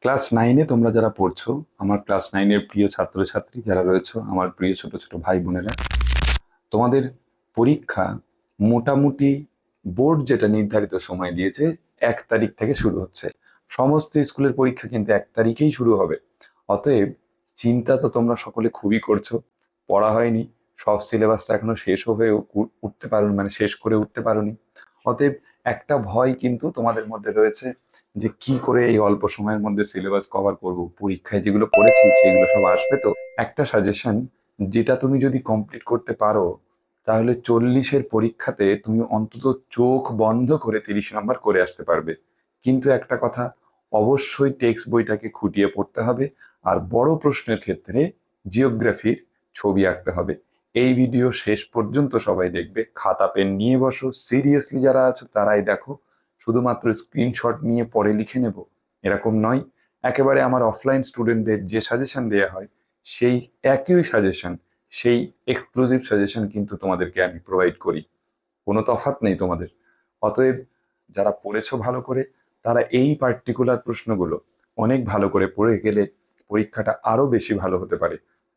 Class নাইনে তোমরা যারা পড়ছো, আমার ক্লাস নাইনের প্রিয় ছাত্রছাত্রী যারা রয়েছে, আমার প্রিয় ছোট ছোট ভাই বোনেরা, তোমাদের পরীক্ষা মোটামুটি বোর্ড যেটা নির্ধারিত সময় দিয়েছে 1 তারিখ থেকে শুরু হচ্ছে। সমস্ত স্কুলের পরীক্ষা কিন্তু 1 তারিখেই শুরু হবে। অতএব চিন্তা তো তোমরা সকলে খুবই করছো, পড়া হয়নি, সব সিলেবাসটা এখনো শেষও হয়ে উঠতে পারোনি, মানে শেষ করে উঠতে পারোনি। অতএব একটা ভয় কিন্তু তোমাদের মধ্যে রয়েছে যে কি করে এই অল্প সময়ের মধ্যে সিলেবাস কভার করব, পরীক্ষায় যেগুলো পড়েছি সেগুলো সব আসবে তো। একটা সাজেশন, যেটা তুমি যদি কমপ্লিট করতে পারো তাহলে 40-এর পরীক্ষাতে তুমি অন্তত চোখ বন্ধ করে 30 নম্বর করে আসতে পারবে। কিন্তু একটা কথা, অবশ্যই টেক্সট বইটাকে খুঁটিয়ে পড়তে হবে। আর বড় প্রশ্নের ক্ষেত্রে জিওগ্রাফির ছবি আঁকতে হবে। এই ভিডিও শেষ পর্যন্ত সবাই দেখবে, খাতা পেন নিয়ে বসো, সিরিয়াসলি যারা আছো তারাই দেখো। শুধুমাত্র স্ক্রিনশট নিয়ে পরে লিখে নেব এরকম নয়। একেবারে আমার অফলাইন স্টুডেন্টদের যে সাজেশন দেওয়া হয় সেই একই সাজেশন, সেই এক্সক্লুসিভ সাজেশন কিন্তু তোমাদেরকে আমি প্রোভাইড করি, কোনো তফাৎ নেই তোমাদের। অতএব যারা পড়েছো ভালো করে, তারা এই পার্টিকুলার প্রশ্নগুলো অনেক ভালো করে পড়ে গেলে পরীক্ষাটা আরো বেশি ভালো হতে পারে।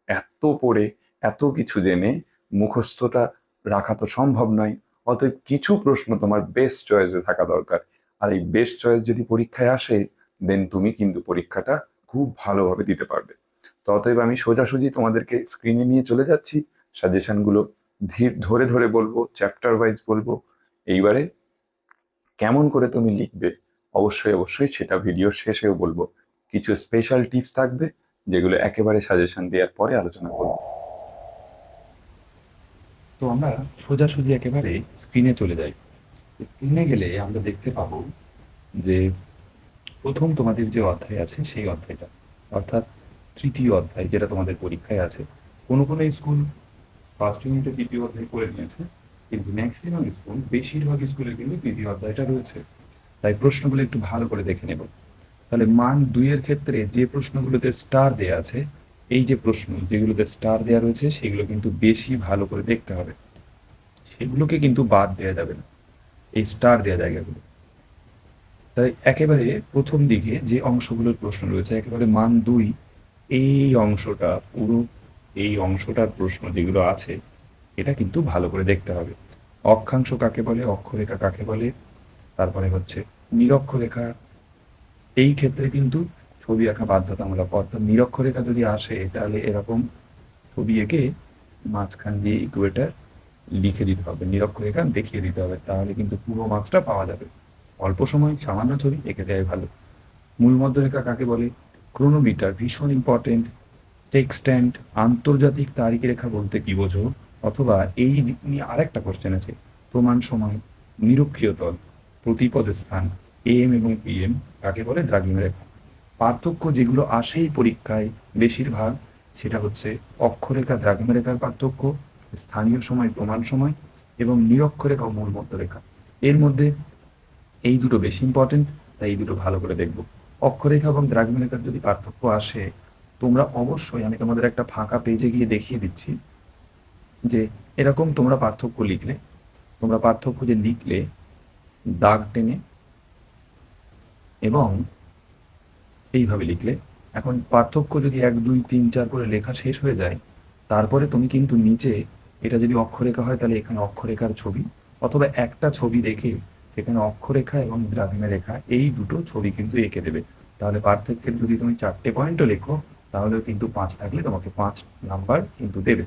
এত পড়ে, এত কিছু জেনে মুখস্থটা রাখা তো সম্ভব নয়। অতএব কিছু প্রশ্ন তোমার বেস্ট চয়েসে থাকা দরকার। আর এই বেস্ট চয়েস যদি পরীক্ষায় আসে, দেন তুমি কিন্তু পরীক্ষাটা খুব ভালোভাবে দিতে পারবে। তো অতএব আমি সোজাসুজি তোমাদেরকে স্ক্রিনে নিয়ে চলে যাচ্ছি, সাজেশনগুলো ধীর ধরে ধরে বলবো, চ্যাপ্টার ওয়াইজ বলবো। এইবারে কেমন করে তুমি লিখবে, অবশ্যই অবশ্যই সেটা ভিডিও শেষেও বলবো। কিছু স্পেশাল টিপস থাকবে যেগুলো একেবারে সাজেশন দেওয়ার পরে আলোচনা করবো। তো আমরা সোজাসুজি একেবারে স্ক্রিনে চলে যাই। স্ক্রিনে গেলে আমরা দেখতে পাবো যে প্রথম তোমাদের যে অধ্যায় আছে সেই অধ্যায়টা, অর্থাৎ তৃতীয় অধ্যায় যেটা তোমাদের পরীক্ষায় আছে। কোনো কোনো স্কুল ফার্স্ট ইউনিটে তৃতীয় অধ্যায় করে নিয়েছে, কিন্তু ম্যাক্সিমাম স্কুল, বেশিরভাগ স্কুলে কিন্তু তৃতীয় অধ্যায়টা রয়েছে। তাই প্রশ্নগুলো একটু ভালো করে দেখে নেব। তাহলে মান 2-এর ক্ষেত্রে যে প্রশ্নগুলোতে স্টার দেয়া আছে, এই যে প্রশ্ন যেগুলোতে স্টার দেয়া রয়েছে সেগুলো কিন্তু বেশি ভালো করে দেখতে হবে, সেগুলোকে কিন্তু বাদ দেওয়া যাবে না এই স্টার দেওয়া জায়গাগুলো। তাই একেবারে প্রথম দিকে যে অংশগুলোর প্রশ্ন রয়েছে, একেবারে মান 2, এই অংশটা পুরো, এই অংশটার প্রশ্ন যেগুলো আছে এটা কিন্তু ভালো করে দেখতে হবে। অক্ষাংশ কাকে বলে, অক্ষরেখা কাকে বলে, তারপরে হচ্ছে নিরক্ষরেখা। এই ক্ষেত্রে কিন্তু ছবি আঁকা বাধ্যতামূলক, অর্থাৎ নিরক্ষরেখা যদি আসে তাহলে এরকম ছবি এঁকে মাঝখান দিয়ে ইকুয়েটার লিখে দিতে হবে, নিরক্ষরেখা দেখিয়ে দিতে হবে, তাহলে কিন্তু পুরো মার্কসটা পাওয়া যাবে। অল্প সময় সামান্য ছবি এঁকে দেয় ভালো। মূল মধ্যরেখা কাকে বলে, ক্রোনোমিটার ভীষণ ইম্পর্টেন্ট। টেক্সট্যান্ট, আন্তর্জাতিক তারিখ রেখা বলতে কি বোঝো, অথবা এই নিয়ে আরেকটা কোশ্চেন আছে, প্রমাণ সময়, নিরক্ষীয় তল, প্রতিপদের স্থান, এম এবং পিএম কাকে বলে, দ্রাঘিমা রেখা। পার্থক্য যেগুলো আসেই পরীক্ষায় বেশিরভাগ, সেটা হচ্ছে অক্ষরেখা দ্রাঘিমা রেখার পার্থক্য, স্থানীয় সময় প্রমাণ সময়, এবং নিরক্ষরেখা ও মূল মধ্যরেখা। এর মধ্যে এই দুটো বেশি ইম্পর্টেন্ট, তাই এই দুটো ভালো করে দেখবো। অক্ষরেখা এবং দ্রাঘিমা রেখার যদি পার্থক্য আসে, তোমরা অবশ্যই, আমি তোমাদের একটা ফাঁকা পেজে গিয়ে দেখিয়ে দিচ্ছি যে এরকম তোমরা পার্থক্য লিখলে, তোমরা পার্থক্য যে লিখলে দাগ টেনে এবং এইভাবে লিখলে, এখন পার্থক্য যদি 1 2 3 4 করে লেখা শেষ হয়ে যায়, তারপরে তুমি কিন্তু নিচে, এটা যদি অক্ষরেখা হয় তাহলে এখানে অক্ষরেখার ছবি, অথবা একটা ছবি দেখে সেখানে অক্ষরেখা এবং দ্রাঘিমা রেখা এই দুটো ছবি কিন্তু এঁকে দেবে। তাহলে পার্থক্যের যদি তুমি 4টে পয়েন্টও লেখো তাহলেও কিন্তু 5 থাকলে তোমাকে 5 নাম্বার কিন্তু দেবে,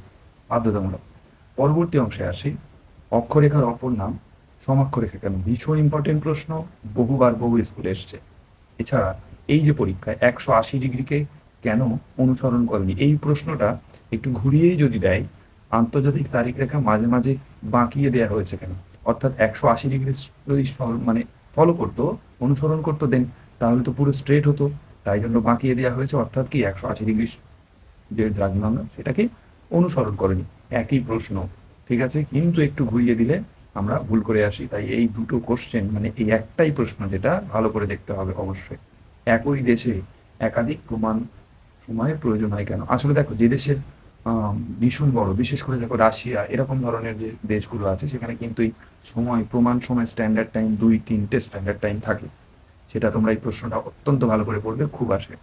বাধ্যতামূলক। পরবর্তী অংশে আসি, অক্ষরেখার অপর নাম সমাক্ষরেখা কেন, ভীষণ ইম্পর্টেন্ট প্রশ্ন, বহুবার বহু স্কুলে এসছে। এছাড়া এই যে পরীক্ষায় 180 ডিগ্রিকে কেন অনুসরণ করেনি, এই প্রশ্নটা একটু ঘুরিয়েই যদি দেয়, আন্তর্জাতিক তারিখ রেখা মাঝে মাঝে বাঁকিয়ে দেওয়া হয়েছে কেন, অর্থাৎ 180 ডিগ্রি যদি মানে ফলো করতো, অনুসরণ করতো, দেন তাহলে তো পুরো স্ট্রেট হতো, তাই জন্য বাঁকিয়ে দেওয়া হয়েছে, অর্থাৎ কি 180 ডিগ্রি যে দ্রাঘিমাংশ সেটাকে অনুসরণ করেনি। একই প্রশ্ন, ঠিক আছে, কিন্তু একটু ঘুরিয়ে দিলে আমরা ভুল করে আসি। তাই এই দুটো কোশ্চেন, মানে এই একটাই প্রশ্ন যেটা ভালো করে দেখতে হবে অবশ্যই, একই দেশে একাধিক প্রমাণ সময়ের প্রয়োজন হয় কেন। আসলে দেখো, যে দেশের ভীষণ বড়, বিশেষ করে দেখো রাশিয়া এরকম ধরনের যে দেশগুলো আছে, সেখানে কিন্তু এই সময় প্রমাণ সময় স্ট্যান্ডার্ড টাইম 2 3টে স্ট্যান্ডার্ড টাইম থাকে। সেটা তোমরা এই প্রশ্নটা অত্যন্ত ভালো করে পড়বে, খুব আসে।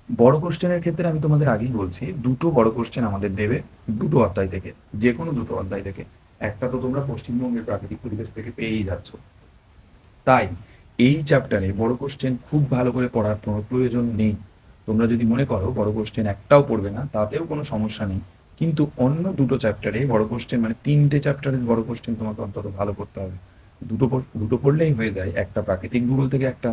বড় কোশ্চেনের ক্ষেত্রে আমি তোমাদের আগেই বলছি, দুটো বড় কোশ্চেন আমাদের দেবে দুটো অধ্যায় থেকে, যে কোনো দুটো অধ্যায় থেকে। একটা তো তোমরা পশ্চিমবঙ্গের প্রাকৃতিক পরিবেশ থেকে পেয়েই যাচ্ছ, তাই এই চ্যাপ্টারে বড় কোশ্চেন খুব ভালো করে পড়ার কোনো প্রয়োজন নেই। তোমরা যদি মনে করো বড় কোশ্চেন একটাও পড়বে না, তাতেও কোনো সমস্যা নেই, কিন্তু অন্য দুটো চ্যাপ্টারে বড় কোশ্চেন, মানে 3টে চ্যাপ্টারের বড় কোশ্চেন তোমাকে অন্তত ভালো করতে হবে। দুটো পড়লেই হয়ে যায়, একটা প্রাকৃতিক ভূগোল থেকে, একটা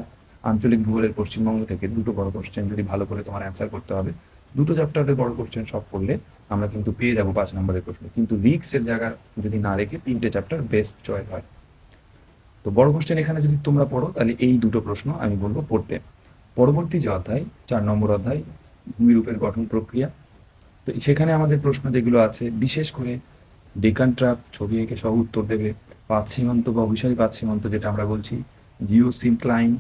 আঞ্চলিক ভূগোলের পশ্চিমবঙ্গ থেকে। দুটো বড় কোশ্চেন যদি ভালো করে তোমার অ্যান্সার করতে হবে, দুটো চ্যাপ্টারের বড় কোশ্চেন সব পড়লে আমরা কিন্তু পেয়ে যাবো 5 নম্বরের প্রশ্ন। কিন্তু রিস্কের জায়গা যদি না রেখে 3টে চ্যাপ্টার বেস্ট চয়েস হয়। তো বড় কোশ্চেন এখানে যদি তোমরা পড়ো, তাহলে এই দুটো প্রশ্ন আমি বলবো পড়তে। পরবর্তী যে অধ্যায়, 4 নম্বর অধ্যায়, ভূমিরূপের গঠন প্রক্রিয়া। তো সেখানে আমাদের প্রশ্ন যেগুলো আছে, বিশেষ করে ডেকান ট্র্যাপ ছবি এঁকে সহ উত্তর দেবে, পাঁচ সীমান্ত বা অভিসারী পাঁচ সীমান্ত যেটা আমরা বলছি, জিওসিনক্লাইন,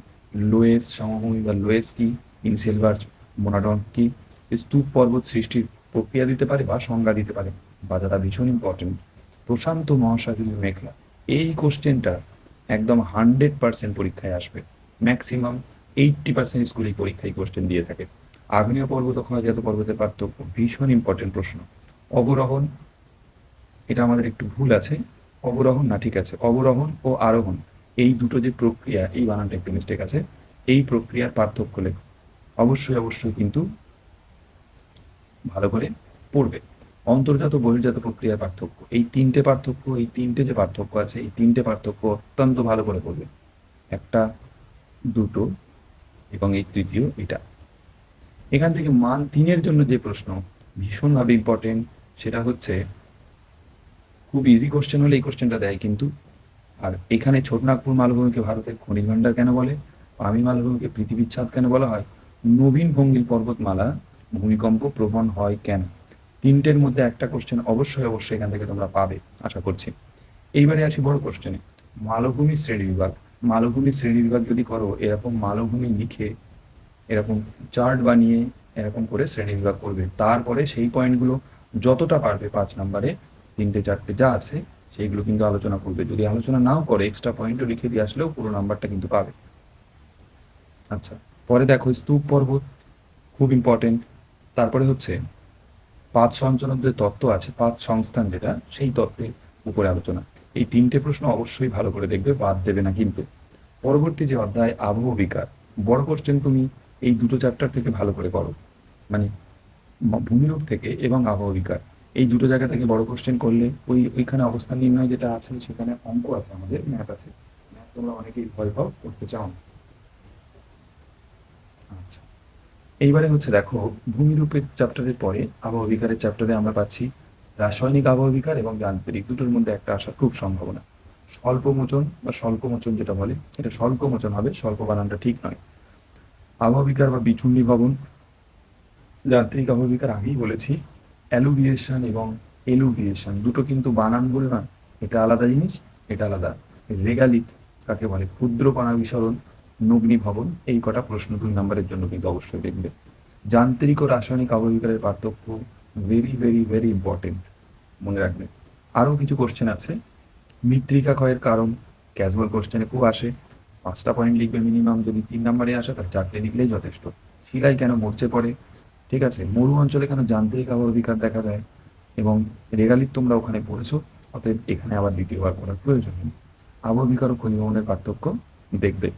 লোয়েস সমভূমি বা লোয়েস কি, ইনসেলভার্জ মোনাডন কি, স্তূপ পর্বত সৃষ্টির প্রক্রিয়া দিতে পারে বা সংজ্ঞা দিতে পারে, বা যারা ভীষণ ইম্পর্টেন্ট, প্রশান্ত মহাসাগরীয় মেঘলা। এই কোশ্চেনটা একদম 100% পরীক্ষায় আসবে, ম্যাক্সিমাম 80% স্কুলেই পরীক্ষায় কোশ্চেন দিয়ে থাকে। আগ্নেয় পর্বত ক্ষয়জাত পর্বতের পার্থক্য, ভীষণ ইম্পর্টেন্ট প্রশ্ন। অবরোহণ, এটা আমাদের একটু ভুল আছে, অবরোহণ না, ঠিক আছে, অবরোহণ ও আরোহণ, এই দুটো যে প্রক্রিয়া, এই বানানটা একটু মিস্টেক আছে, এই প্রক্রিয়ার পার্থক্য লেখো। অবশ্যই অবশ্যই কিন্তু ভালো করে পড়বে। অন্তর্জাত বহির্জাত প্রক্রিয়ার পার্থক্য, এই তিনটে পার্থক্য, এই তিনটে যে পার্থক্য আছে, এই তিনটে পার্থক্য অত্যন্ত ভালো করে পড়বে। একটা, দুটো এবং এই তৃতীয় এটা। এখান থেকে মান 3-এর জন্য যে প্রশ্ন ভীষণভাবে ইম্পর্টেন্ট, সেটা হচ্ছে, খুব ইজি কোশ্চেন হলে এই কোশ্চেনটা দেয় কিন্তু। আর এখানে ছোটনাগপুর মালভূমিকে ভারতের খনিজ ভাণ্ডার কেন বলে, পামি মালভূমিকে পৃথিবীর ছাদ কেন বলা হয়, নবীন ভঙ্গিল পর্বতমালা ভূমিকম্প প্রবণ হয় কেন। তিনটের মধ্যে একটা কোশ্চেন অবশ্যই অবশ্যই এখান থেকে তোমরা পাবে আশা করছি। এইবারে আসি বড় কোশ্চেনে, মালভূমি শ্রেণী বিভাগ। মালভূমি শ্রেণী বিভাগ যদি করো, এরকম মালভূমি লিখে, এরকম চার্ট বানিয়ে, এরকম করে শ্রেণী বিভাগ করবে। তারপরে সেই পয়েন্টগুলো যতটা পারবে 5 নম্বরে, 3টে 4টে যা আছে সেইগুলো কিন্তু আলোচনা করবে। যদি আলোচনা নাও করে, এক্সট্রা পয়েন্টও লিখে দিয়ে আসলেও পুরো নাম্বারটা কিন্তু পাবে। আচ্ছা, পরে দেখো স্তূপ পর্বত, খুব ইম্পর্টেন্ট। তারপরে হচ্ছে পাঁচ সঞ্চালন যে তত্ত্ব আছে, পাঁচ সংস্থান যেটা, সেই তত্ত্বের উপরে আলোচনা। এই 3টে প্রশ্ন অবশ্যই ভালো করে দেখবে, বাদ দেবে না কিন্তু। পরবর্তী যে অধ্যায় আবহ বিকার, বড় কোশ্চেন তুমি এই দুটো চ্যাপ্টার থেকে ভালো করে করো, মানে ভূমিরূপ থেকে এবং আবহ বিকার, এই দুটো জায়গা থেকে বড় কোশ্চেন করলে, ওইখানে অবস্থান নির্ণয় যেটা আছে, সেখানে অঙ্ক আছে, আমাদের ম্যাথ আছে। ম্যাথ তোমরা অনেকেই ভয় পাও, করতে চাও না। আচ্ছা, এইবারে হচ্ছে দেখো, ভূমিরূপের চ্যাপ্টারের পরে আবহ বিকারের চ্যাপ্টারে আমরা পাচ্ছি রাসায়নিক আবহ বিকার এবং যান্ত্রিক, দুটোর মধ্যে একটা আসার খুব সম্ভাবনা। স্বল্পমোচন বা স্বল্পমোচন যেটা বলে, এটা স্বল্পমোচন হবে, স্বল্প বানানটা ঠিক নয়। আবহ বিকার বা বিচূর্ণী ভবন, যান্ত্রিক আবহ বিকার আগেই বলেছি। অ্যালুভিয়েশন এবং এলুভিয়েশন দুটো কিন্তু বানান বলে না, এটা আলাদা জিনিস, এটা আলাদা। রেগালিত কাকে বলে, ক্ষুদ্র কণা বিসরণ, নগ্নি ভবন, এই কটা প্রশ্ন 2 নম্বরের জন্য কিন্তু অবশ্যই দেখবে। যান্ত্রিক ও রাসায়নিক আবহ বিকারের পার্থক্য, ভেরি ভেরি ভেরি ইম্পর্টেন্ট, মনে রাখবে। আরও কিছু কোশ্চেন আছে, মৃত্তিকা ক্ষয়ের কারণ, ক্যাজুয়াল কোশ্চেনে খুব আসে, 5টা পয়েন্ট লিখবে মিনিমাম। যদি 3 নম্বরে আসে তাহলে 4টে লিখলেই যথেষ্ট। শিলায় কেন মরচে পড়ে, ঠিক আছে, মরু অঞ্চলে কেন যান্ত্রিক আবহ বিকার দেখা যায়, এবং রেগালিত তোমরা ওখানে পড়েছো, অতএব এখানে আবার দ্বিতীয়বার পড়ার প্রয়োজন নেই। আবহ বিকার ও খনিভবনের পার্থক্য দেখবে।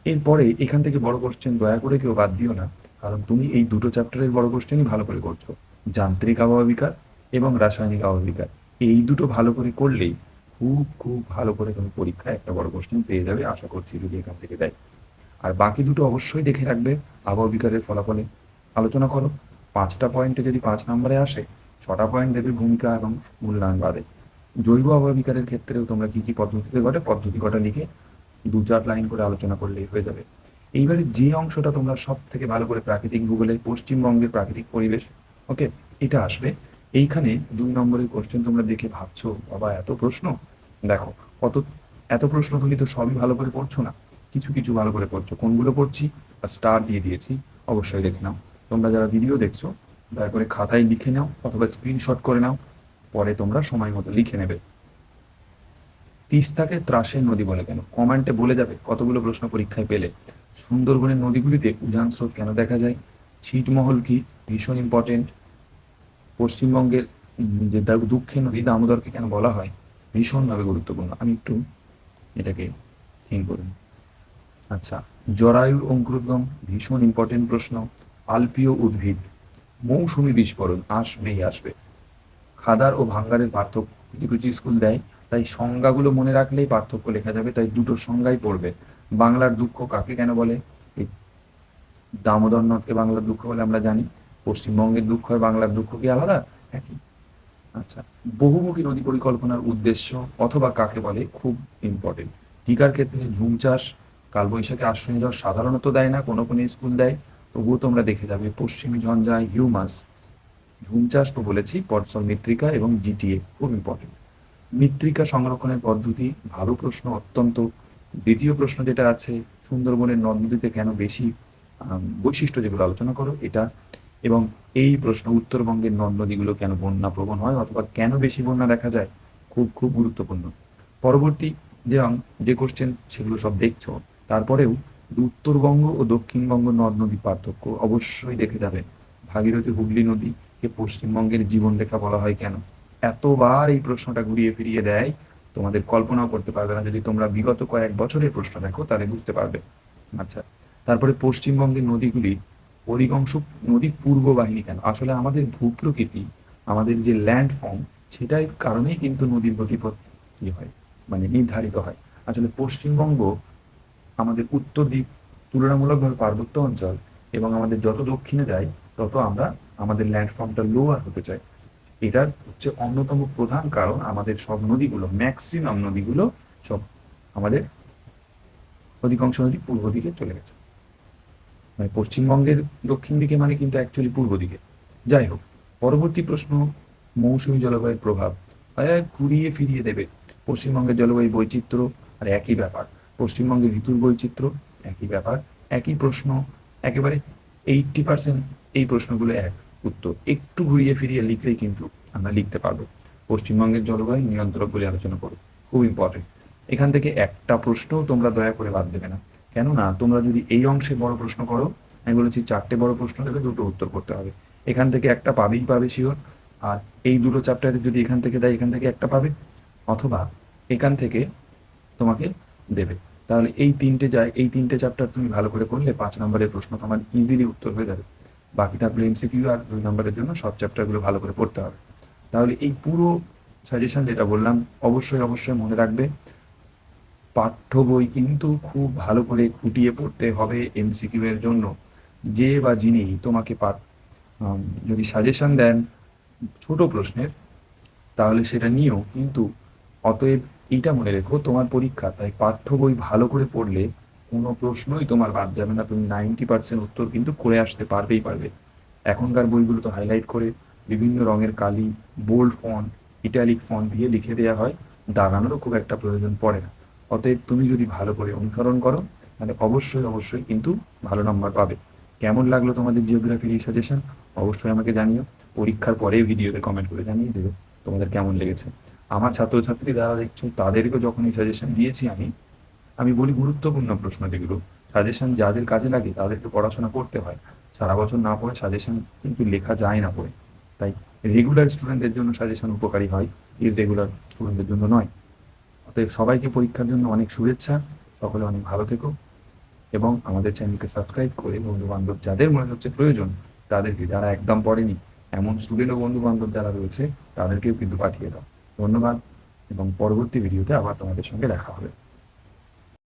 এরপরে এখান থেকে বড় কোশ্চেন দয়া করে কেউ বাদ দিও না, কারণ তুমি এই দুটো চ্যাপ্টারের বড় কোশ্চেনই ভালো করে করছো, যান্ত্রিক আবহ বিকার এবং রাসায়নিক আবহ বিকার। এই দুটো ভালো করে করলেই খুব খুব ভালো করে তুমি পরীক্ষায় একটা বড় কোশ্চেন পেয়ে যাবে আশা করছি, যদি এখান থেকে দেয়। আর বাকি দুটো অবশ্যই দেখে রাখবে, আবহ বিকারের ফলাফলে আলোচনা করো। 5টা পয়েন্টে যদি 5 নম্বরে আসে, 6টা পয়েন্ট দেবে ভূমিকা এবং মূল্যায়ন বাদে। জৈব আবহ বিকারের ক্ষেত্রেও তোমরা কি কি পদ্ধতিতে ঘটে, পদ্ধতি কটা লিখে 2-4 লাইন করে আলোচনা করলেই হয়ে যাবে। এইবারে যে অংশটা তোমরা সব থেকে ভালো করে প্রাকৃতিক ভূগোলে, পশ্চিমবঙ্গের প্রাকৃতিক পরিবেশ, ওকে, এটা আসবে। এইখানে 2 নম্বরের কোশ্চেন তোমরা দেখে ভাবছো বাবা এত প্রশ্ন, দেখো কত, এত প্রশ্ন তুমি তো সবই ভালো করে পড়ছো না, কিছু কিছু ভালো করে পড়ছো। কোনগুলো পড়ছি আর স্টার দিয়ে দিয়েছি, অবশ্যই দেখে নাও। তোমরা যারা ভিডিও দেখছো, দয়া করে খাতায় লিখে নাও অথবা স্ক্রিনশট করে নাও, পরে তোমরা সময় মতো লিখে নেবে। তিস্তাকে ত্রাসের নদী বলে কেন? কমেন্টে বলে যাবে কতগুলো প্রশ্ন পরীক্ষায় পেলে। সুন্দরবনের নদীগুলিতে উজান স্রোত কেন দেখা যায়? ছিটমহল কি? ভীষণ ইম্পর্টেন্ট। পশ্চিমবঙ্গের যে দুঃখের নদী দামোদরকে কেন বলা হয়? ভীষণভাবে গুরুত্বপূর্ণ। আমি একটু এটাকে থিঙ্ক করুন। আচ্ছা, জরায়ুর অঙ্কুরোদ্গম ভীষণ ইম্পর্টেন্ট প্রশ্ন। আলপীয় উদ্ভিদ, মৌসুমী বিস্ফোরণ আসবেই আসবে। খাদার ও ভাঙ্গারের পার্থক্য কিছু কিছু স্কুল দেয়, তাই সংজ্ঞাগুলো মনে রাখলেই পার্থক্য লেখা যাবে, তাই দুটো সংজ্ঞাই পড়বে। বাংলার দুঃখ কাকে কেন বলে? এই দামোদর নদকে বাংলার দুঃখ বলে আমরা জানি। পশ্চিমবঙ্গের দুঃখ আর বাংলার দুঃখ কি আলাদা? একই। আচ্ছা, বহুমুখী নদী পরিকল্পনার উদ্দেশ্য অথবা কাকে বলে? খুব ইম্পর্টেন্ট। টিকার ক্ষেত্রে ঝুম চাষ, কালবৈশাখী আশ্রয় ঝড় সাধারণত দেয় না, কোনো কোনো স্কুল দেয়, তবুও তোমরা দেখে যাবে। পশ্চিমী ঝঞ্ঝা, হিউমাস। ঝুম চাষ তো বলেছি, পটসল মৃত্তিকা এবং জিটিএ খুব ইম্পর্টেন্ট। মৃত্তিকা সংরক্ষণের পদ্ধতি ভালো প্রশ্ন অত্যন্ত। দ্বিতীয় প্রশ্ন যেটা আছে, সুন্দরবনের নদ নদীতে কেন বেশি বৈশিষ্ট্য যেগুলো আলোচনা করো এটা। এবং এই প্রশ্ন, উত্তরবঙ্গের নদ নদীগুলো কেন বন্যা প্রবণ হয় অথবা কেন বেশি বন্যা দেখা যায়, খুব খুব গুরুত্বপূর্ণ। পরবর্তী যে কোশ্চেন সেগুলো সব দেখছো, তারপরেও উত্তরবঙ্গ ও দক্ষিণবঙ্গ নদ নদীর পার্থক্য অবশ্যই দেখে যাবে। ভাগীরথী হুগলি নদীকে পশ্চিমবঙ্গের জীবনরেখা বলা হয় কেন? এতবার এই প্রশ্নটা ঘুরিয়ে ফিরিয়ে দেয়, তোমাদের কল্পনাও করতে পারবে না। যদি তোমরা বিগত কয়েক বছরের প্রশ্ন দেখো তাহলে বুঝতে পারবে। আচ্ছা, তারপরে পশ্চিমবঙ্গের নদীগুলি অধিকাংশ নদী পূর্ব বাহিনী কেন? আসলে আমাদের ভূপ্রকৃতি, আমাদের যে ল্যান্ড ফর্ম, সেটার কারণেই কিন্তু নদীর গতিপথ হয়, মানে নির্ধারিত হয়। আসলে পশ্চিমবঙ্গ আমাদের উত্তর দিক তুলনামূলকভাবে পার্বত্য অঞ্চল, এবং আমাদের যত দক্ষিণে যাই তত আমরা আমাদের ল্যান্ডফর্মটা লোয়ার হতে চাই। এটার হচ্ছে অন্যতম প্রধান কারণ, আমাদের সব নদীগুলো, ম্যাক্সিমাম নদীগুলো সব আমাদের অধিকাংশ নদী পূর্ব দিকে চলে গেছে। মানে পশ্চিমবঙ্গের দক্ষিণ দিকে মানে কিন্তু অ্যাকচুয়ালি পূর্ব দিকে। যাই হোক, পরবর্তী প্রশ্ন, মৌসুমী জলবায়ুর প্রভাব। ঘুরিয়ে ফিরিয়ে দেবে। পশ্চিমবঙ্গের জলবায়ু বৈচিত্র্য আর একই ব্যাপার, পশ্চিমবঙ্গের ঋতুর বৈচিত্র্য একই ব্যাপার, একই প্রশ্ন, একেবারে 80% এই প্রশ্নগুলো এক উত্তর। একটু ঘুরিয়ে ফিরিয়ে লিখলেই কিন্তু আমরা লিখতে পারবো। পশ্চিমবঙ্গের জলবায়ু নিয়ন্ত্রক বলে আলোচনা করো, খুব ইম্পর্টেন্ট। এখান থেকে একটা প্রশ্নও তোমরা দয়া করে বাদ দেবে না, কেননা তোমরা যদি এই অংশে বড় প্রশ্ন করো, আমি বলেছি 4টে বড় প্রশ্ন দেবে, 2টো উত্তর করতে হবে। এখান থেকে একটা পাবেই পাবে শিওর। আর এই দুটো চ্যাপ্টারে যদি এখান থেকে দেয়, এখান থেকে একটা পাবে, অথবা এখান থেকে তোমাকে দেবে। তাহলে এই তিনটে চ্যাপ্টার তুমি ভালো করে করলে 5 নম্বরের প্রশ্ন তোমার ইজিলি উত্তর হয়ে যাবে। বাকি থাকলে এমসিকিউ আর 2 নম্বরের জন্য সব চ্যাপ্টারগুলো ভালো করে পড়তে হবে। তাহলে এই পুরো সাজেশন যেটা বললাম, অবশ্যই অবশ্যই মনে রাখবে। পাঠ্য বই কিন্তু খুব ভালো করে খুঁটিয়ে পড়তে হবে এমসিকিউ এর জন্য। যে বা যিনি তোমাকে যদি সাজেশন দেন ছোট প্রশ্নের, তাহলে সেটা নিও, কিন্তু অতএব এইটা মনে রেখো, তোমার পরীক্ষা, তাই পাঠ্য বই ভালো করে পড়লে কোনো প্রশ্নই তোমার বাদ যাবে না। তুমি 90% উত্তর কিন্তু করে আসতে পারবেই পারবে। এখনকার বইগুলো তো হাইলাইট করে বিভিন্ন রঙের কালি, বোল্ড ফন্ট, ইটালিক ফন্ট দিয়ে লিখে দেওয়া হয়, দাগানোরও খুব একটা প্রয়োজন পড়ে না। অতএব তুমি যদি ভালো করে অনুসরণ করো, তাহলে অবশ্যই অবশ্যই কিন্তু ভালো নাম্বার পাবে। কেমন লাগলো তোমাদের জিওগ্রাফির এই সাজেশন অবশ্যই আমাকে জানিও। পরীক্ষার পরে ভিডিওতে কমেন্ট করে জানিয়ে দেবে তোমাদের কেমন লেগেছে। আমার ছাত্রছাত্রী যারা দেখছো তাদেরকে যখন এই সাজেশন দিয়েছি আমি বলি গুরুত্বপূর্ণ প্রশ্ন যেগুলো, সাজেশন যাদের কাজে লাগে তাদেরকে পড়াশোনা করতে হয়। সারা বছর না পড়ে সাজেশন কিন্তু লেখা যায় না পড়ে। তাই রেগুলার স্টুডেন্টদের জন্য সাজেশন উপকারী হয়, ইররেগুলার স্টুডেন্টদের জন্য নয়। অতএব সবাইকে পরীক্ষার জন্য অনেক শুভেচ্ছা, সকলে অনেক ভালো থেকো, এবং আমাদের চ্যানেলকে সাবস্ক্রাইব করে বন্ধু বান্ধব যাদের মনে হচ্ছে প্রয়োজন তাদেরকে, যারা একদম পড়েনি এমন স্টুডেন্ট ও বন্ধু বান্ধব যারা রয়েছে তাদেরকেও কিন্তু পাঠিয়ে দাও। ধন্যবাদ, এবং পরবর্তী ভিডিওতে আবার তোমাদের সঙ্গে দেখা হবে।